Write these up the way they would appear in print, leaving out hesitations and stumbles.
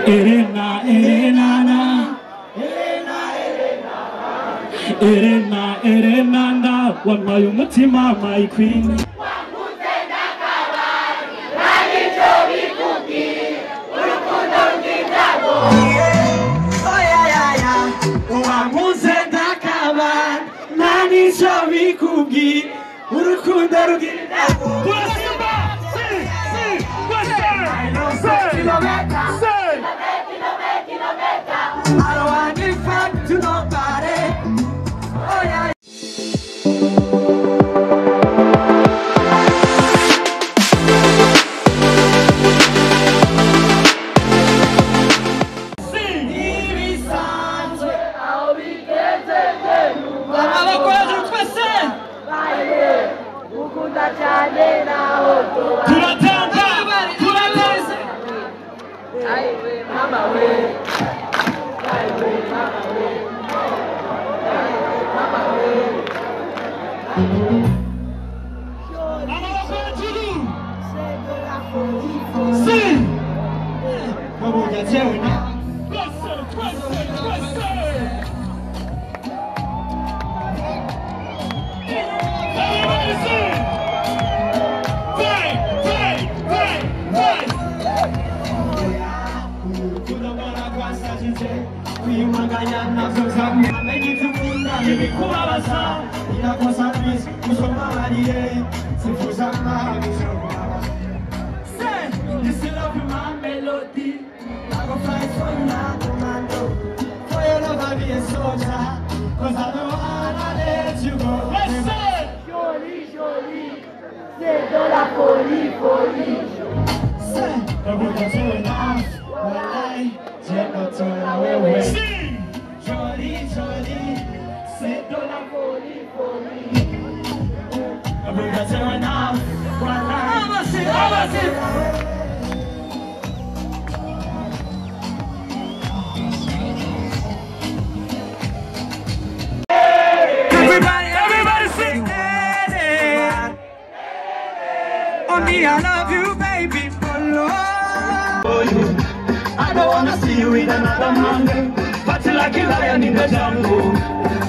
Elena, Elena, Elena, wampaye umutima my queen. I don't want to give back to nobody. Oh yeah. I love you, baby, for love. I don't wanna see you with another man. Party like a lion in the jungle.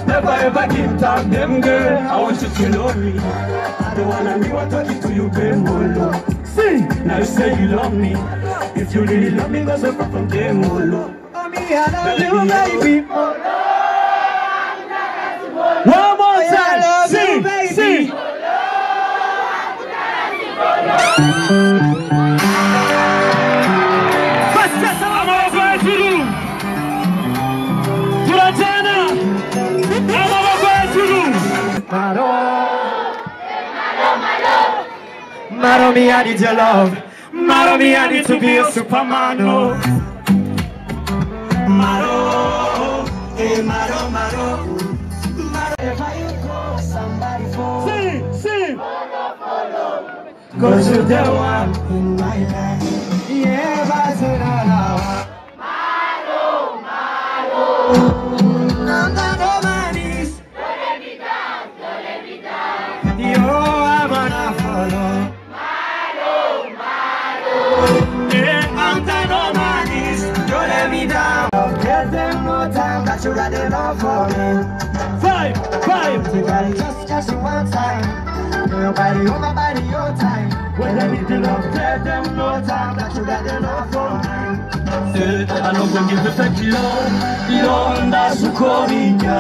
Never ever give up them, girl. I want you to love me. I don't wanna be what talking to you, baby. See, now you say you love me. If you really love me, go so far from them, oh for me, I love you, baby, for love. One more time, sing, sing. Maro me, I need your love. Maro me, I need to be a Superman. Maro, hey Maro, Maro. Wherever you go, somebody follow. Sing, sing. Follow. Go to the one in my life. Yeah, but Maro, Maro. I'm not on my knees. Don't let me down, don't let me down. Yo, I'm gonna follow. Tell them no time that you got enough for me. Five. You got it just one time. Nobody on my body, your time. When I need the love, tell them no time that you got enough for me. Say, I know when you perfect love, Yonda Sukorinya.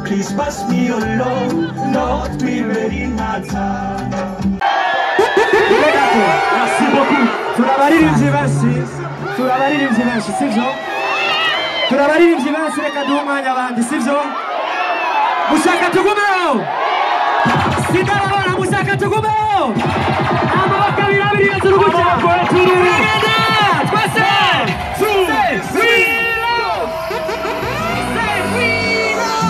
Please pass me your love, not be ready matter. Merci beaucoup. Turabaririmbyi benshi sivyo? Turabaririmbyi benshi reka duhe umwanya abandi sivyo? Mushaka tugumeho? Sindarabona mushaka tugumeho? Amaboko abiri abiri hejuru gutya. Turagenda twese. Say we love.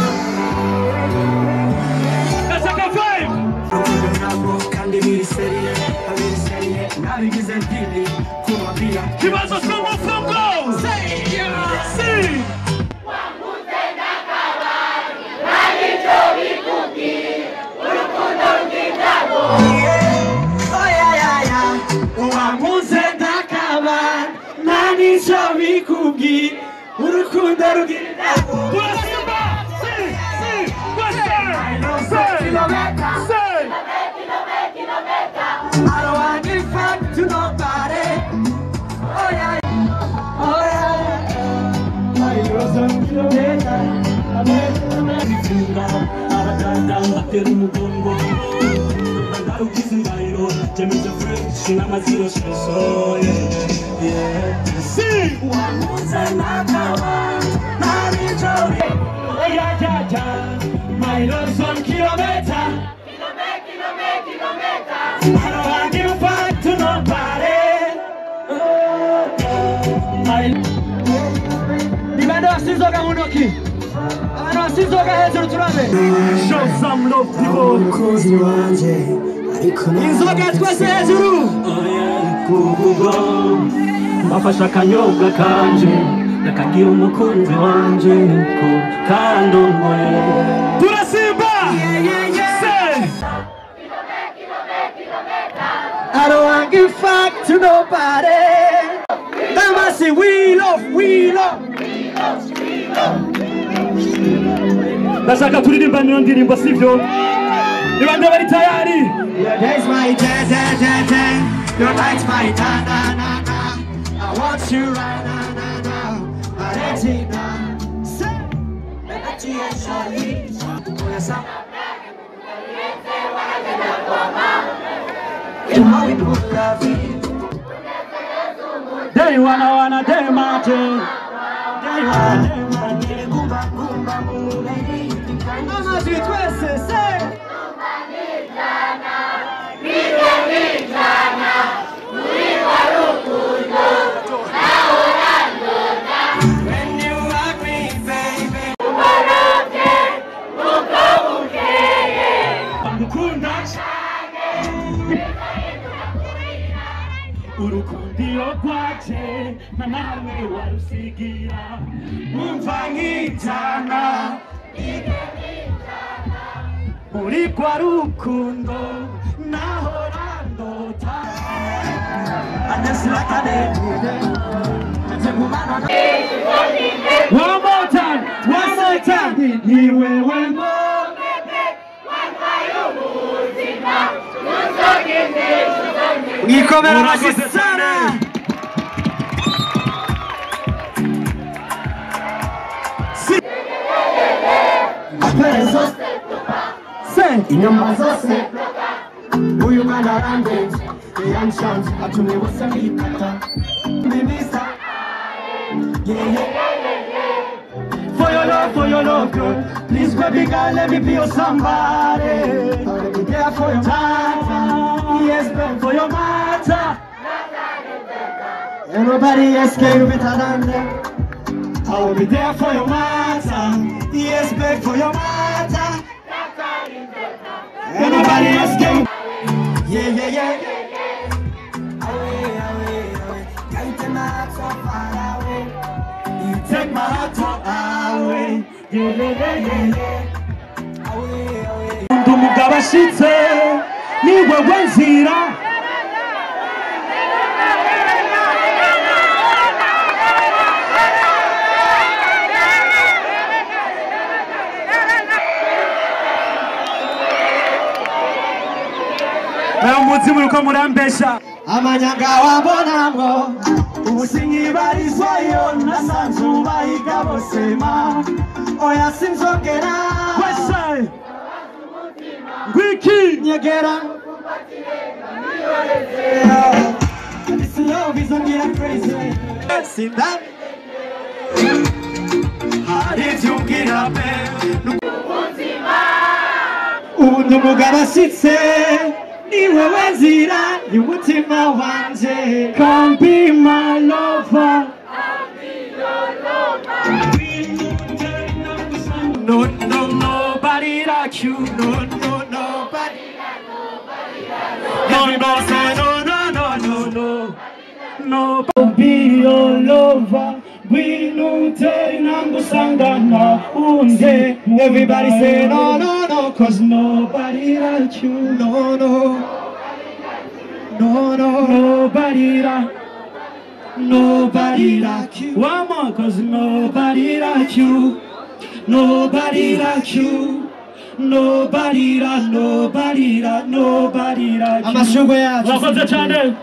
I don't want to give back to nobody. Oh yeah, oh yeah. My girl's on kilometer. My love's on kilometer. I don't want to give back to nobody. Show some love, people. Inzoga twese hejuru. Bafasha akanyobwa kanje ndakagira umukunzi wanje ko kandongoye turasimba. I don't want to give back to nobody. Damasi, we love. Ndashaka turirimba niyo ndirimbo sivyo? Niba ndabari tayari? Your day's my day. Your night's my na. I want you right now. Valentina, say, Betty and Charlie. You know we put love in. They wanna day mate. They wanna Kumba, lady. Mama, tu twese, say. When you hug me, baby. Urukundo rwaje na nawe warusigira umva nkitana uri kwa rukundo nahora ndota One more time ni wewe Nikomera amashyi sana. Inyama zose uyu mwana arandenze yanshanze atumye bose mbikata mbibisa For your love, girl. Please, baby girl, let me be your somebody. I'll be there for your matter. Yes, babe, for your matter. And nobody else can do better than them. I will be there for your matter. Yes, babe, for your matter. And nobody else can. Yeah. Away. Can't take my heart so far away. You take my heart away. Yeah. Away. umugabo ashitse ni wewe nzira umuzimu yuko murambesha amanyanga wabonamwo ubusinyibarizwayo nasanze ubahiga bose ma oya sinzogera wese ngwiki nyegera this love is only crazy see that how did you get up ubu umugabo ashitse ni wewe nzira y'umutima wanje come be my lover no nobody like you nobody no be your lover. We know that I'm sangana. Everybody say no, no, no, cause nobody like you. no, no, no, no, Nobody like you. One more, cause nobody like you. Nobody like you. Nobody like you. amashurwe yacu. Mwakoze cyane.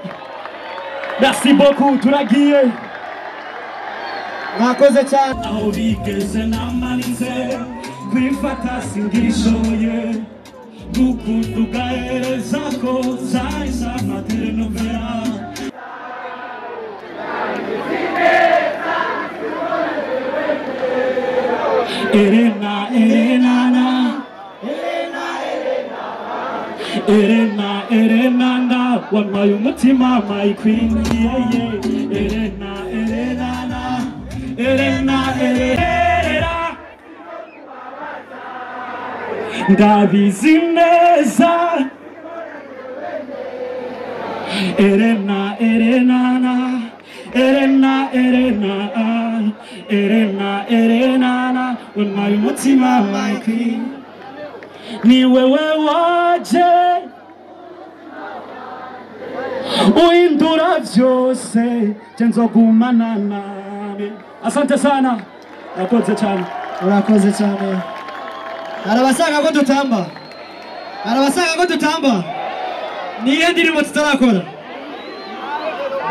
Merci beaucoup, turagiye. Mwakoze cyane. Aho bigeze namalize kwifata singishoye gukunda ugahereza ko zahise amaterenovera. Elena, Elena, Elena, Elena, na wampaye umutima my queen, yeah, yeah. Elena, Elena, Elena, Elena, ndabizi neza. Elena, Elena, Elena, Elena, Elena, Elena, wampaye umutima my queen. Ni wewe waje uindura vyose nzogumana nawe. Asante sana. Urakoze cyane. Urakoze cyane. Arabasanga ko dutamba. Arabasanga ko dutamba. Niye ndirimo tutarakora.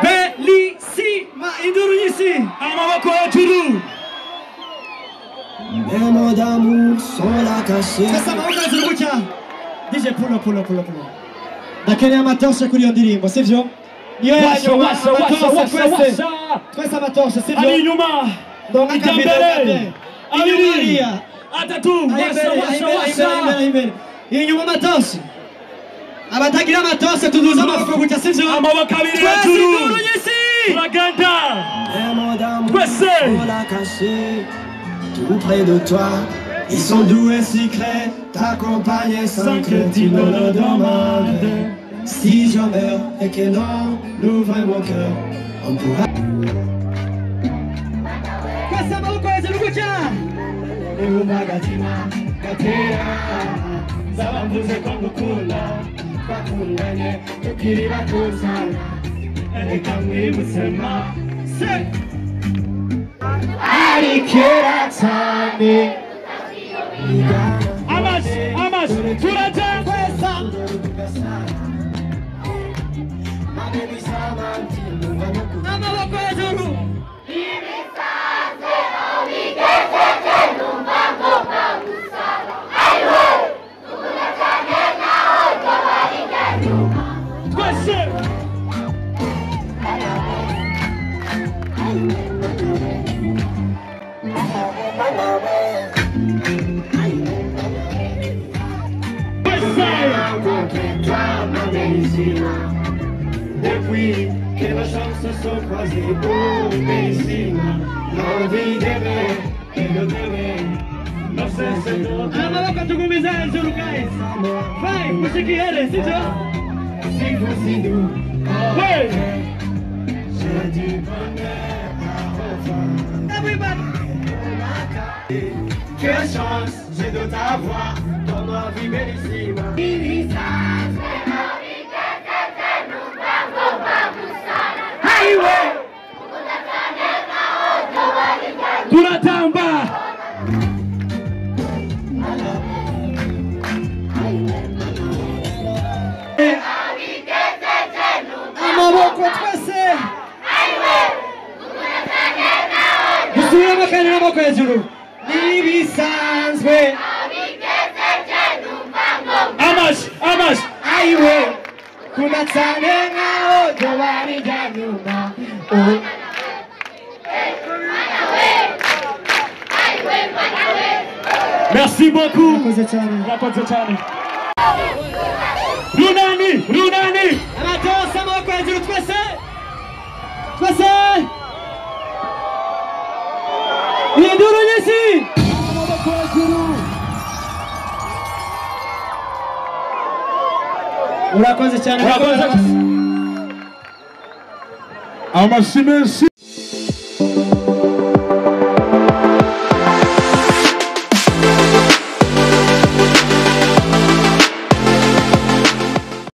Bellissima induru yisi. Amaboko hejuru. Mes mots d'amour sont là cachés. C'est ça, mabuka hejuru gutya. DJ pulo. Ndakeneye amatoshe kuri iyo ndirimbo, sivyo? Niyo yanyu washa. Twese amatoshe, sivyo? Ari inyuma. Ndonga kabere. Abiri. Atatu. Washa. Inyuma amatoshe. Abatagira amatoshe tuduza amaboko gutya, sivyo? Amaboko abiri hejuru. Turagenda. Mes mots d'amour sont là cachés. Tout près de toi, ils sont doux et secrets, t'accompagner sans que tu ne le demandes. Si je meurs et que non, l'ouvre mon cœur, on pourra. Amas, turaja. Amaboko hejuru. Depuis que nos chants se sont croisés, oh Bellissima, l'envie d'aimer et de t'aimer ne cesse de. Amaboko tugumiza hejuru guys. Vai, musikiere, sivyo? Si vous si doux, oh Ouais. j'ai du bonheur à revoir. Everybody. Quelle chance j'ai de t'avoir dans ma vie Bellissima. Tunatamba. Amaboko twese. Dusubire amakanya n'amaboko hejuru. Nibisanzwe. Amas. Aiwe. Kuna cyane nkaho dobari janyuma. Merci beaucoup. Urakoze cyane. Runani. Amatose amaboko hejuru twese. Induru nyinshi. Amaboko hejuru. Urakoze cyane. Amashyi menshi.